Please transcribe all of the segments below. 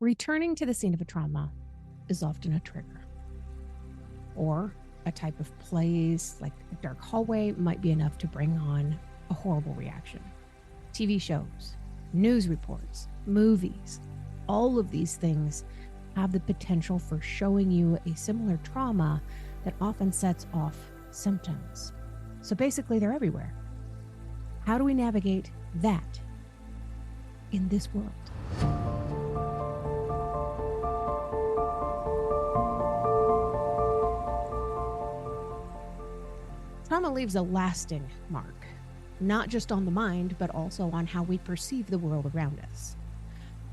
Returning to the scene of a trauma is often a trigger, or a type of place like a dark hallway might be enough to bring on a horrible reaction. TV shows, news reports, movies, all of these things have the potential for showing you a similar trauma that often sets off symptoms. So basically, they're everywhere. How do we navigate that in this world? Trauma leaves a lasting mark, not just on the mind, but also on how we perceive the world around us.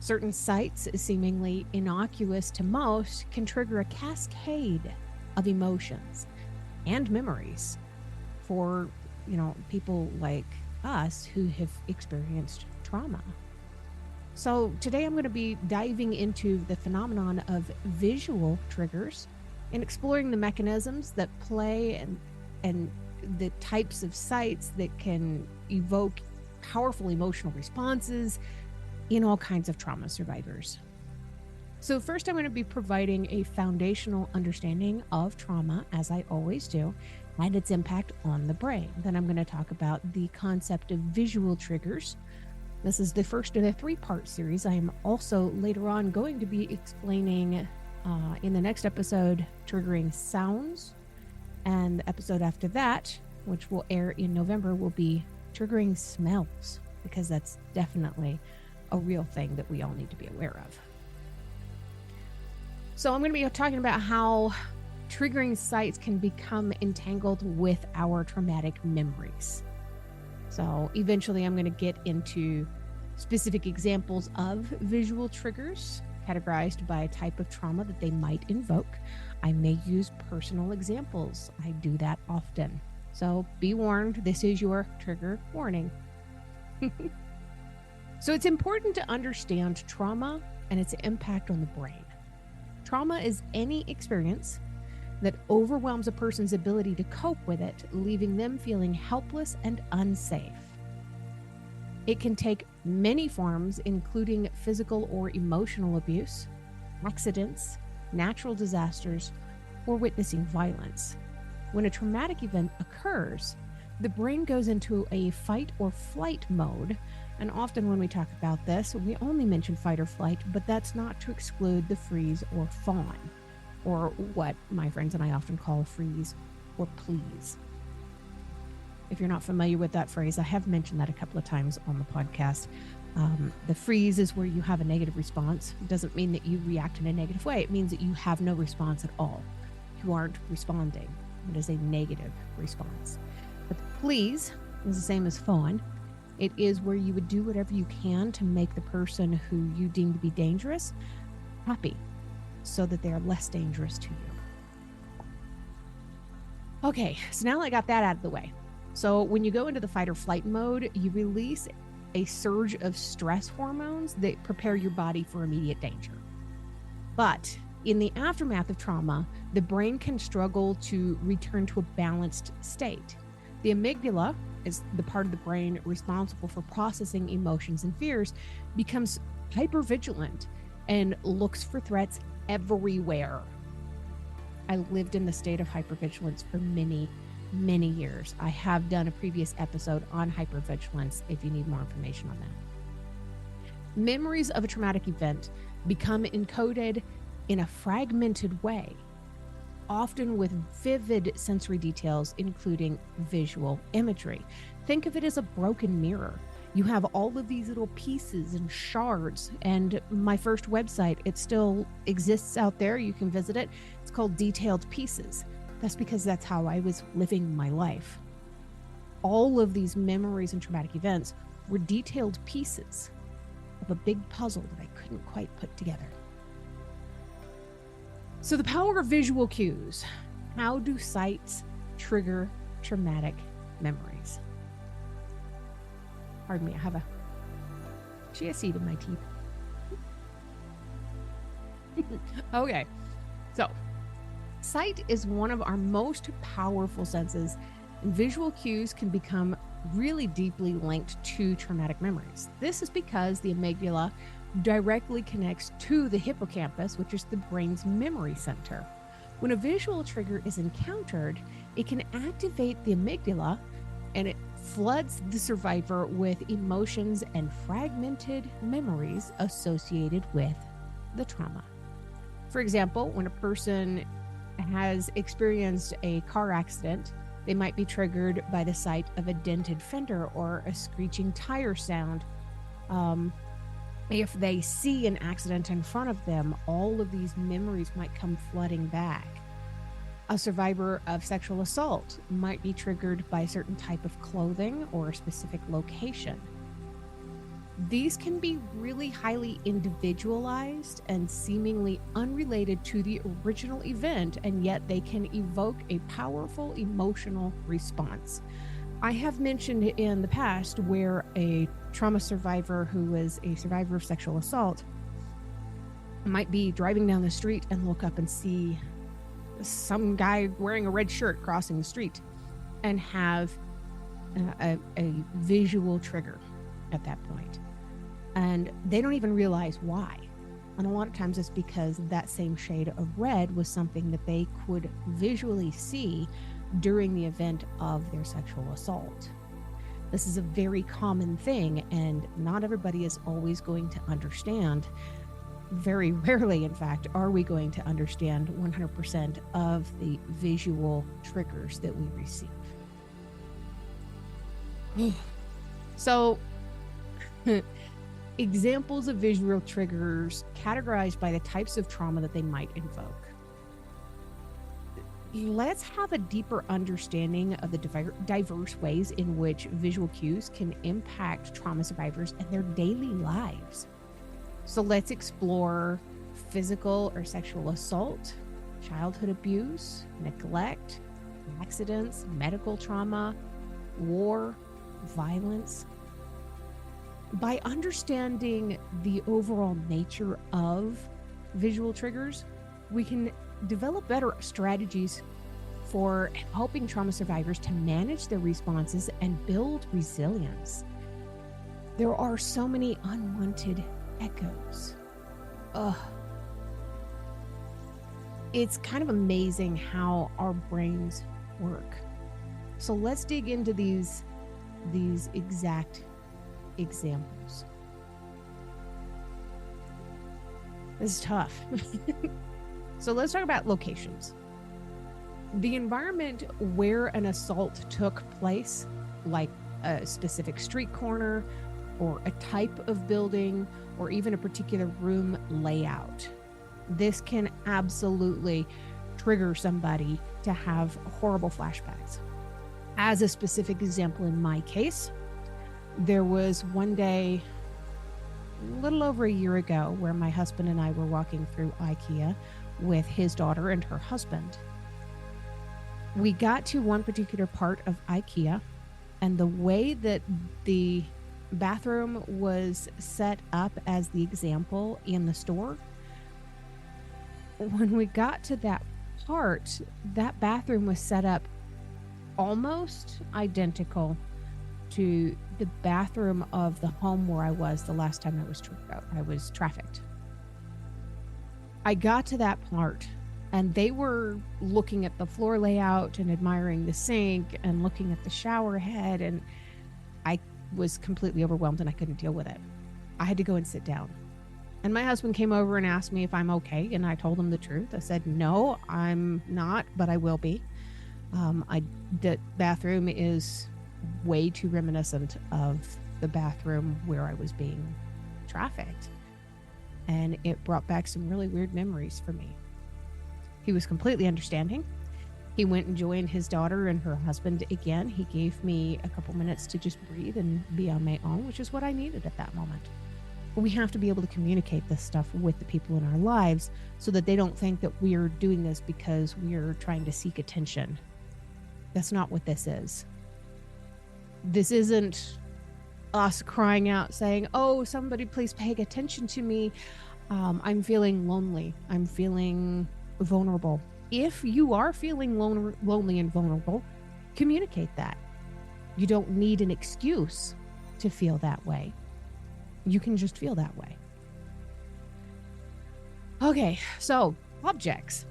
Certain sights, seemingly innocuous to most, can trigger a cascade of emotions and memories for, people like us who have experienced trauma. So today I'm going to be diving into the phenomenon of visual triggers and exploring the mechanisms that play and the types of sights that can evoke powerful emotional responses in all kinds of trauma survivors. So first, I'm going to be providing a foundational understanding of trauma, as I always do, and its impact on the brain. Then I'm going to talk about the concept of visual triggers. This is the first of a 3-part series. I am also later on going to be explaining in the next episode, triggering sounds. And the episode after that, which will air in November, will be triggering smells, because that's definitely a real thing that we all need to be aware of. So I'm going to be talking about how triggering sights can become entangled with our traumatic memories. So eventually I'm going to get into specific examples of visual triggers categorized by a type of trauma that they might invoke. I may use personal examples. I do that often. So be warned, this is your trigger warning. So it's important to understand trauma and its impact on the brain. Trauma is any experience that overwhelms a person's ability to cope with it, leaving them feeling helpless and unsafe. It can take many forms, including physical or emotional abuse, accidents, natural disasters, or witnessing violence. When a traumatic event occurs, the brain goes into a fight or flight mode. And often when we talk about this, we only mention fight or flight, but that's not to exclude the freeze or fawn, or what my friends and I often call freeze or please. If you're not familiar with that phrase, I have mentioned that a couple of times on the podcast. The freeze is where you have a negative response. It doesn't mean that you react in a negative way. It means that you have no response at all. You aren't responding. It is a negative response. But the please is the same as fawn. It is where you would do whatever you can to make the person who you deem to be dangerous happy, so that they are less dangerous to you. Okay, so now I got that out of the way. So when you go into the fight or flight mode, you release a surge of stress hormones that prepare your body for immediate danger. But in the aftermath of trauma, the brain can struggle to return to a balanced state. The amygdala is the part of the brain responsible for processing emotions and fears, becomes hypervigilant and looks for threats everywhere. I lived in the state of hypervigilance for many years. I have done a previous episode on hypervigilance if you need more information on that. Memories of a traumatic event become encoded in a fragmented way, often with vivid sensory details, including visual imagery. Think of it as a broken mirror. You have all of these little pieces and shards, and my first website, it still exists out there. You can visit it. It's called Detailed Pieces. That's because that's how I was living my life. All of these memories and traumatic events were detailed pieces of a big puzzle that I couldn't quite put together. So the power of visual cues. How do sights trigger traumatic memories? Pardon me, I have a chia seed in my teeth. Okay, so sight is one of our most powerful senses, and visual cues can become really deeply linked to traumatic memories. This is because the amygdala directly connects to the hippocampus, which is the brain's memory center. When a visual trigger is encountered, it can activate the amygdala, and it floods the survivor with emotions and fragmented memories associated with the trauma. For example, when a person has experienced a car accident, they might be triggered by the sight of a dented fender or a screeching tire sound. If they see an accident in front of them, all of these memories might come flooding back. A survivor of sexual assault might be triggered by a certain type of clothing or a specific location. These can be really highly individualized and seemingly unrelated to the original event, and yet they can evoke a powerful emotional response. I have mentioned in the past where a trauma survivor who was a survivor of sexual assault might be driving down the street and look up and see some guy wearing a red shirt crossing the street and have a visual trigger at that point. And they don't even realize why. And a lot of times it's because that same shade of red was something that they could visually see during the event of their sexual assault. This is a very common thing, and not everybody is always going to understand. Very rarely, in fact, are we going to understand 100% of the visual triggers that we receive. So, examples of visual triggers categorized by the types of trauma that they might invoke. Let's have a deeper understanding of the diverse ways in which visual cues can impact trauma survivors and their daily lives. So let's explore physical or sexual assault, childhood abuse, neglect, accidents, medical trauma, war, violence. By understanding the overall nature of visual triggers, we can develop better strategies for helping trauma survivors to manage their responses and build resilience. There are so many unwanted echoes. It's kind of amazing how our brains work. So let's dig into these exact examples. This is tough. So let's talk about locations. The environment where an assault took place, like a specific street corner or a type of building or even a particular room layout. This can absolutely trigger somebody to have horrible flashbacks. As a specific example, in my case, there was one day a little over a year ago where my husband and I were walking through IKEA with his daughter and her husband. We got to one particular part of IKEA, and the way that the bathroom was set up as the example in the store, when we got to that part, that bathroom was set up almost identical to the bathroom of the home where I was the last time I was trafficked. I got to that part and they were looking at the floor layout and admiring the sink and looking at the shower head, and I was completely overwhelmed and I couldn't deal with it. I had to go and sit down. And my husband came over and asked me if I'm okay, and I told him the truth. I said, no, I'm not, but I will be. The bathroom is way too reminiscent of the bathroom where I was being trafficked. And it brought back some really weird memories for me. He was completely understanding. He went and joined his daughter and her husband again. He gave me a couple minutes to just breathe and be on my own, which is what I needed at that moment. But we have to be able to communicate this stuff with the people in our lives so that they don't think that we're doing this because we're trying to seek attention. That's not what this is. This isn't us crying out saying, oh, somebody please pay attention to me. I'm feeling lonely. I'm feeling vulnerable. If you are feeling lonely and vulnerable, communicate that. You don't need an excuse to feel that way. You can just feel that way. Okay, so objects.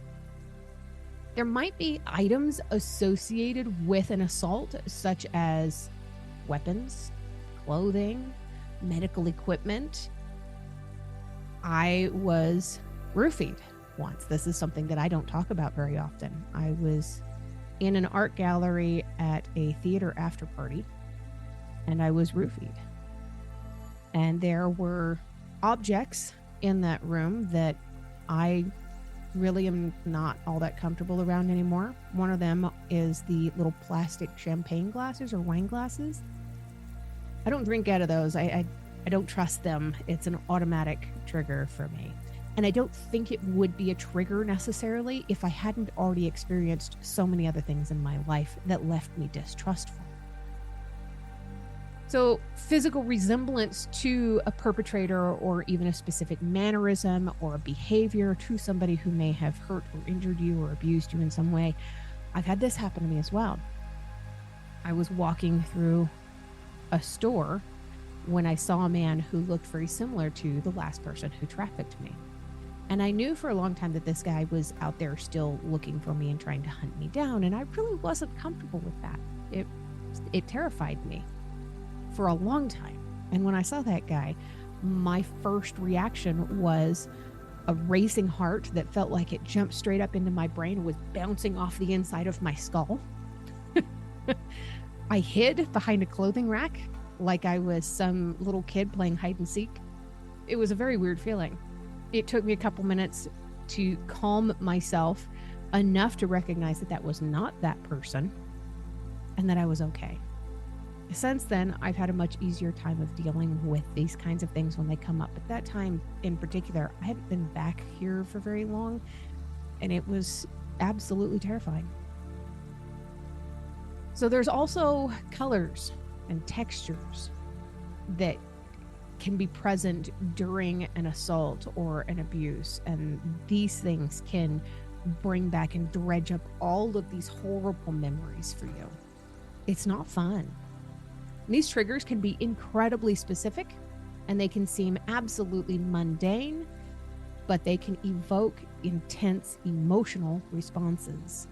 There might be items associated with an assault, such as weapons, clothing, medical equipment. I was roofied once. This is something that I don't talk about very often. I was in an art gallery at a theater after party, and I was roofied. And there were objects in that room that I really am not all that comfortable around anymore. One of them is the little plastic champagne glasses or wine glasses. I don't drink out of those. I don't trust them. It's an automatic trigger for me. And I don't think it would be a trigger necessarily if I hadn't already experienced so many other things in my life that left me distrustful. So physical resemblance to a perpetrator or even a specific mannerism or a behavior to somebody who may have hurt or injured you or abused you in some way. I've had this happen to me as well. I was walking through a store when I saw a man who looked very similar to the last person who trafficked me. And I knew for a long time that this guy was out there still looking for me and trying to hunt me down. And I really wasn't comfortable with that. It terrified me for a long time. And when I saw that guy, my first reaction was a racing heart that felt like it jumped straight up into my brain and was bouncing off the inside of my skull. I hid behind a clothing rack like I was some little kid playing hide and seek. It was a very weird feeling. It took me a couple minutes to calm myself enough to recognize that that was not that person and that I was okay. Since then, I've had a much easier time of dealing with these kinds of things when they come up. At that time in particular, I hadn't been back here for very long, and it was absolutely terrifying. So there's also colors and textures that can be present during an assault or an abuse, and these things can bring back and dredge up all of these horrible memories for you. It's not fun. These triggers can be incredibly specific, and they can seem absolutely mundane, but they can evoke intense emotional responses.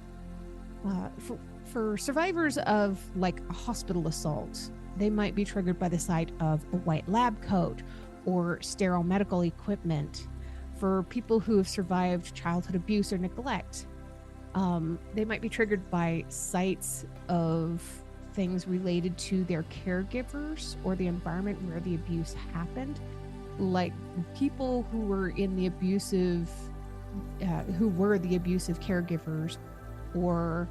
For survivors of like a hospital assault, they might be triggered by the sight of a white lab coat or sterile medical equipment. For people who have survived childhood abuse or neglect, they might be triggered by sights of things related to their caregivers or the environment where the abuse happened, like people who were in the abusive, the abusive caregivers, or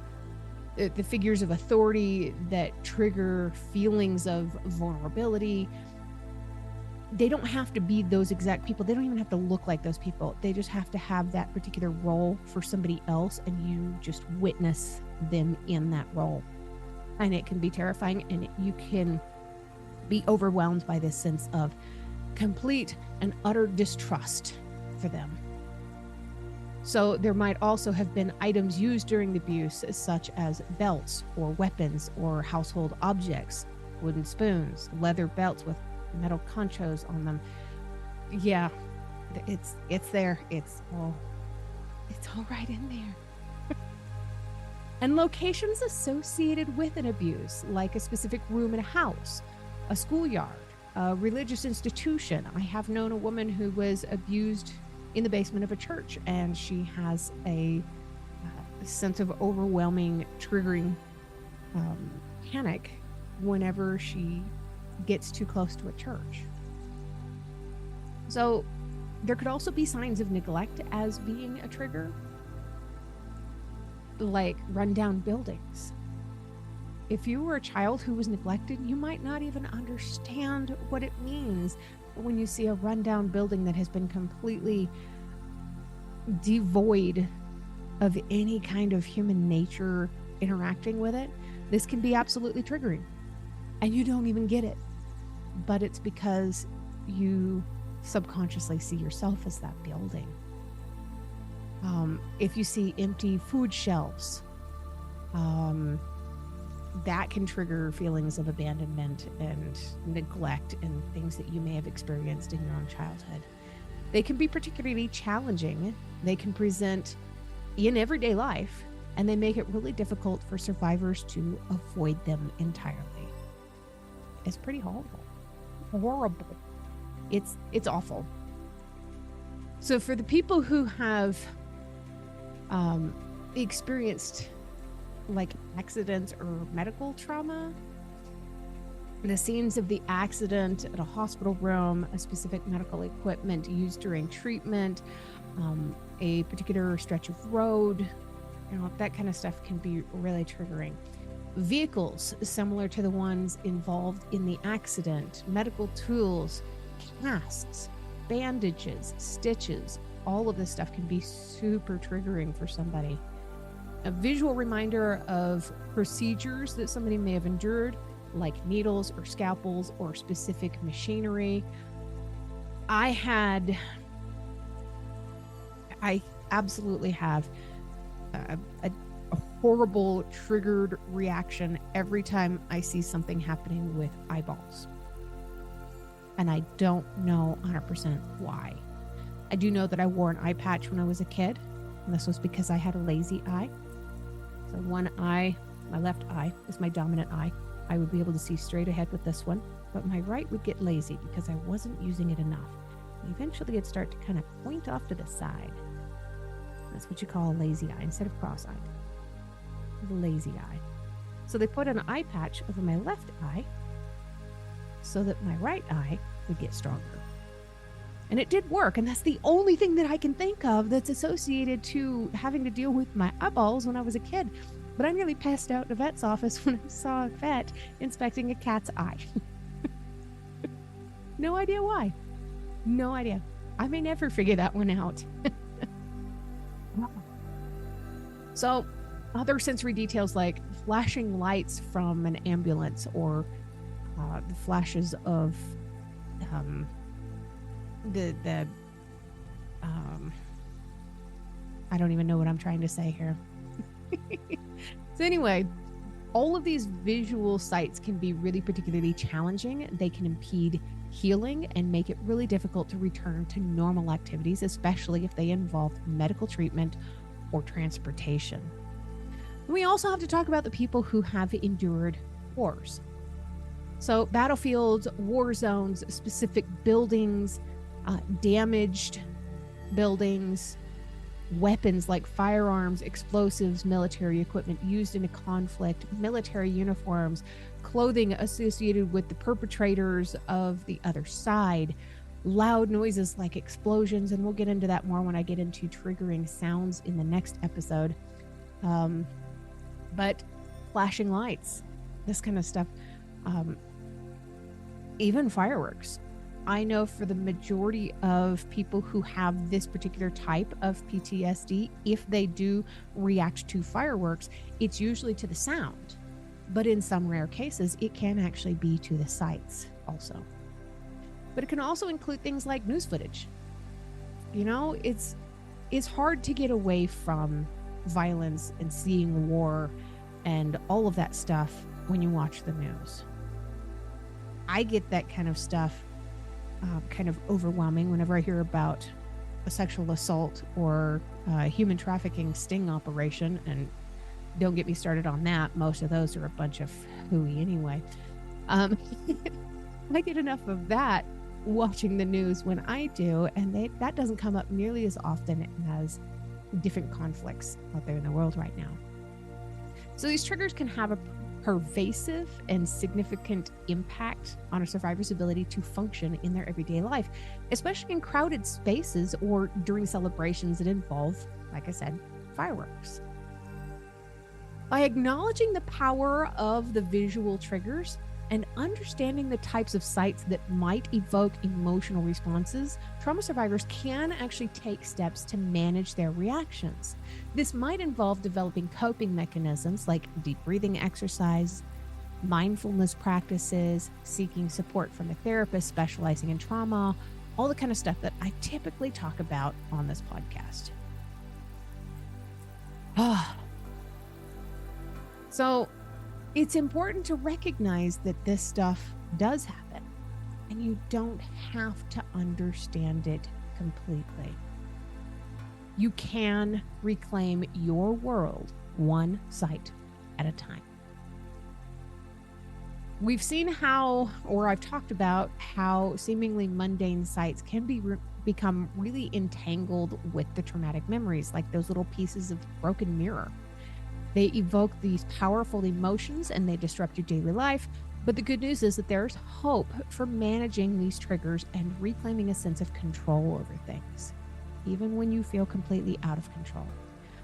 the figures of authority that trigger feelings of vulnerability. They don't have to be those exact people. They don't even have to look like those people. They just have to have that particular role for somebody else, and you just witness them in that role. And it can be terrifying, and you can be overwhelmed by this sense of complete and utter distrust for them. So there might also have been items used during the abuse, such as belts or weapons or household objects, wooden spoons, leather belts with metal conchos on them. Yeah, it's there. It's all right in there. And locations associated with an abuse, like a specific room in a house, a schoolyard, a religious institution. I have known a woman who was abused in the basement of a church, and she has a sense of overwhelming, triggering panic whenever she gets too close to a church. So there could also be signs of neglect as being a trigger, like rundown buildings. If you were a child who was neglected, you might not even understand what it means when you see a rundown building that has been completely devoid of any kind of human nature interacting with it. This can be absolutely triggering, and you don't even get it. But it's because you subconsciously see yourself as that building. If you see empty food shelves, that can trigger feelings of abandonment and neglect and things that you may have experienced in your own childhood. They can be particularly challenging. They can present in everyday life, and they make it really difficult for survivors to avoid them entirely. It's pretty horrible. Horrible. It's awful. So for the people who have experienced like accidents or medical trauma, the scenes of the accident at a hospital room, a specific medical equipment used during treatment, a particular stretch of road, that kind of stuff can be really triggering. Vehicles similar to the ones involved in the accident, medical tools, casts, bandages, stitches, all of this stuff can be super triggering for somebody. A visual reminder of procedures that somebody may have endured, like needles or scalpels or specific machinery. I absolutely have a horrible triggered reaction every time I see something happening with eyeballs. And I don't know 100% why. I do know that I wore an eye patch when I was a kid, and this was because I had a lazy eye. So one eye, my left eye, is my dominant eye. I would be able to see straight ahead with this one, but my right would get lazy because I wasn't using it enough. Eventually it'd start to kind of point off to the side. That's what you call a lazy eye instead of cross-eyed. The lazy eye. So they put an eye patch over my left eye so that my right eye would get stronger. And it did work, and that's the only thing that I can think of that's associated to having to deal with my eyeballs when I was a kid. But I nearly passed out in a vet's office when I saw a vet inspecting a cat's eye. No idea why. No idea. I may never figure that one out. So other sensory details like flashing lights from an ambulance or the flashes of I don't even know what I'm trying to say here. So anyway, all of these visual sights can be really particularly challenging. They can impede healing and make it really difficult to return to normal activities, especially if they involve medical treatment or transportation. We also have to talk about the people who have endured wars. So battlefields, war zones, specific buildings, damaged buildings, weapons like firearms, explosives, military equipment used in a conflict, military uniforms, clothing associated with the perpetrators of the other side, loud noises like explosions, and we'll get into that more when I get into triggering sounds in the next episode. But flashing lights, this kind of stuff, even fireworks. I know for the majority of people who have this particular type of PTSD, if they do react to fireworks, it's usually to the sound. But in some rare cases, it can actually be to the sights also. But it can also include things like news footage. It's hard to get away from violence and seeing war and all of that stuff when you watch the news. I get that kind of stuff kind of overwhelming whenever I hear about a sexual assault or human trafficking sting operation. And don't get me started on that. Most of those are a bunch of hooey anyway. I get enough of that watching the news when I do, and that doesn't come up nearly as often as different conflicts out there in the world right now. So these triggers can have a pervasive and significant impact on a survivor's ability to function in their everyday life, especially in crowded spaces or during celebrations that involve, like I said, fireworks. By acknowledging the power of the visual triggers and understanding the types of sights that might evoke emotional responses, trauma survivors can actually take steps to manage their reactions. This might involve developing coping mechanisms like deep breathing exercise, mindfulness practices, seeking support from a therapist specializing in trauma, all the kind of stuff that I typically talk about on this podcast. So it's important to recognize that this stuff does happen, and you don't have to understand it completely. You can reclaim your world one site at a time. We've seen how, or I've talked about how seemingly mundane sites can become really entangled with the traumatic memories, like those little pieces of broken mirror. They evoke these powerful emotions and they disrupt your daily life. But the good news is that there's hope for managing these triggers and reclaiming a sense of control over things, even when you feel completely out of control.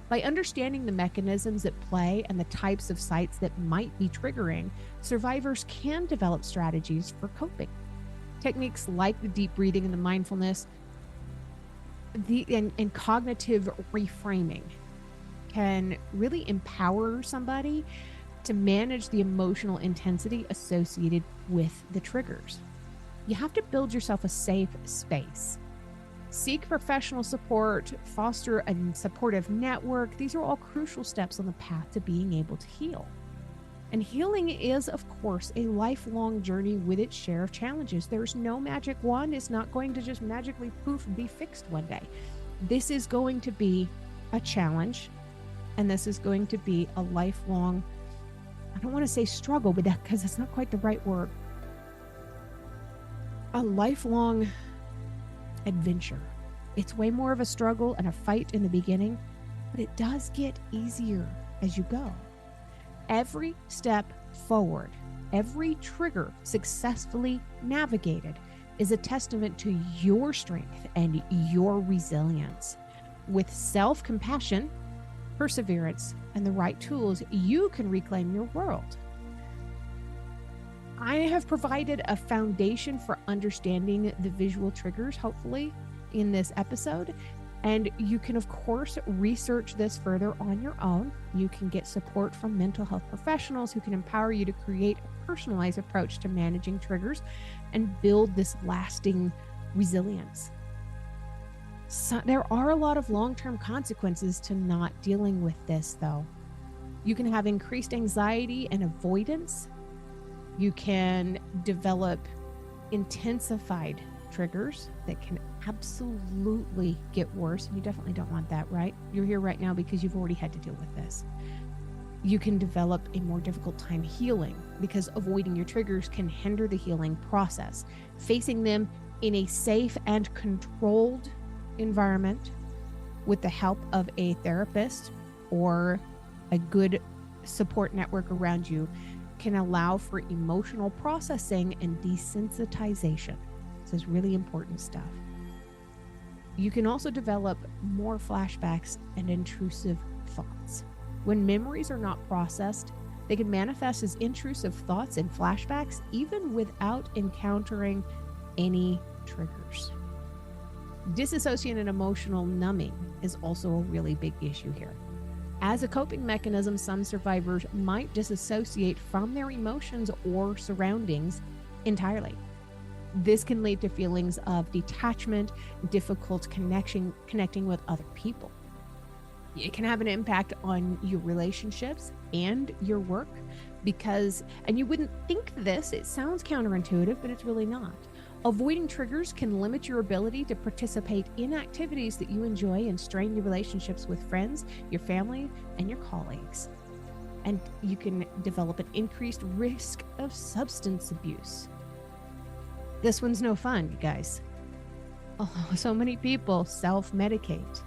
By understanding the mechanisms at play and the types of sites that might be triggering, survivors can develop strategies for coping. Techniques like the deep breathing and the mindfulness and cognitive reframing can really empower somebody to manage the emotional intensity associated with the triggers. You have to build yourself a safe space. Seek professional support, foster a supportive network. These are all crucial steps on the path to being able to heal. And healing is, of course, a lifelong journey with its share of challenges. There's no magic wand. It's not going to just magically poof be fixed one day. This is going to be a challenge, and this is going to be a lifelong, I don't want to say struggle, but that because it's not quite the right word. A lifelong adventure. It's way more of a struggle and a fight in the beginning, but it does get easier as you go. Every step forward, every trigger successfully navigated is a testament to your strength and your resilience. With self-compassion, perseverance, and the right tools, you can reclaim your world. I have provided a foundation for understanding the visual triggers, hopefully, in this episode. And you can, of course, research this further on your own. You can get support from mental health professionals who can empower you to create a personalized approach to managing triggers and build this lasting resilience. So there are a lot of long-term consequences to not dealing with this, though. You can have increased anxiety and avoidance. You can develop intensified triggers that can absolutely get worse. You definitely don't want that, right? You're here right now because you've already had to deal with this. You can develop a more difficult time healing because avoiding your triggers can hinder the healing process. Facing them in a safe and controlled environment with the help of a therapist or a good support network around you can allow for emotional processing and desensitization. This is really important stuff. You can also develop more flashbacks and intrusive thoughts. When memories are not processed, they can manifest as intrusive thoughts and flashbacks even without encountering any triggers. Disassociated emotional numbing is also a really big issue here. As a coping mechanism, some survivors might disassociate from their emotions or surroundings entirely. This can lead to feelings of detachment, difficult connecting with other people. It can have an impact on your relationships and your work and you wouldn't think this, it sounds counterintuitive, but it's really not. Avoiding triggers can limit your ability to participate in activities that you enjoy and strain your relationships with friends, your family, and your colleagues. And you can develop an increased risk of substance abuse. This one's no fun, you guys. Oh, so many people self-medicate.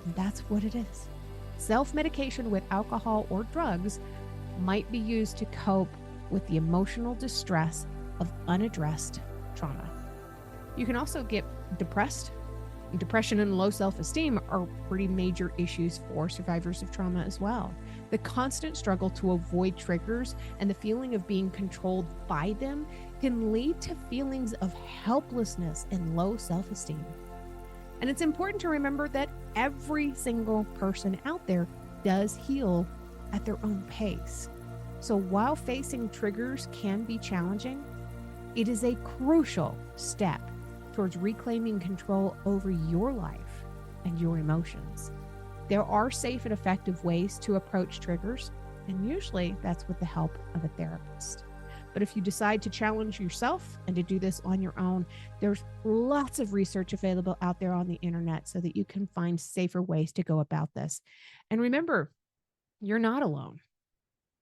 And that's what it is. Self-medication with alcohol or drugs might be used to cope with the emotional distress of unaddressed trauma. You can also get depressed. Depression and low self-esteem are pretty major issues for survivors of trauma as well. The constant struggle to avoid triggers and the feeling of being controlled by them can lead to feelings of helplessness and low self-esteem. And it's important to remember that every single person out there does heal at their own pace. So while facing triggers can be challenging, it is a crucial step towards reclaiming control over your life and your emotions. There are safe and effective ways to approach triggers, and usually that's with the help of a therapist. But if you decide to challenge yourself and to do this on your own, there's lots of research available out there on the internet so that you can find safer ways to go about this. And remember, you're not alone.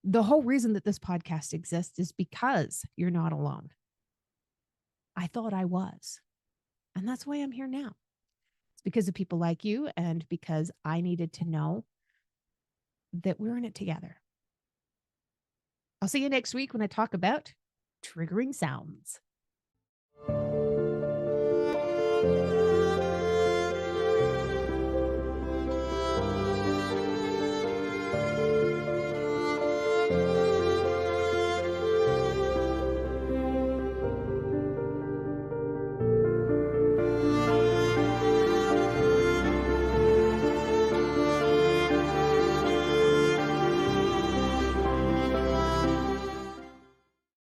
The whole reason that this podcast exists is because you're not alone. I thought I was. And that's why I'm here now. It's because of people like you and because I needed to know that we're in it together. I'll see you next week when I talk about triggering sounds.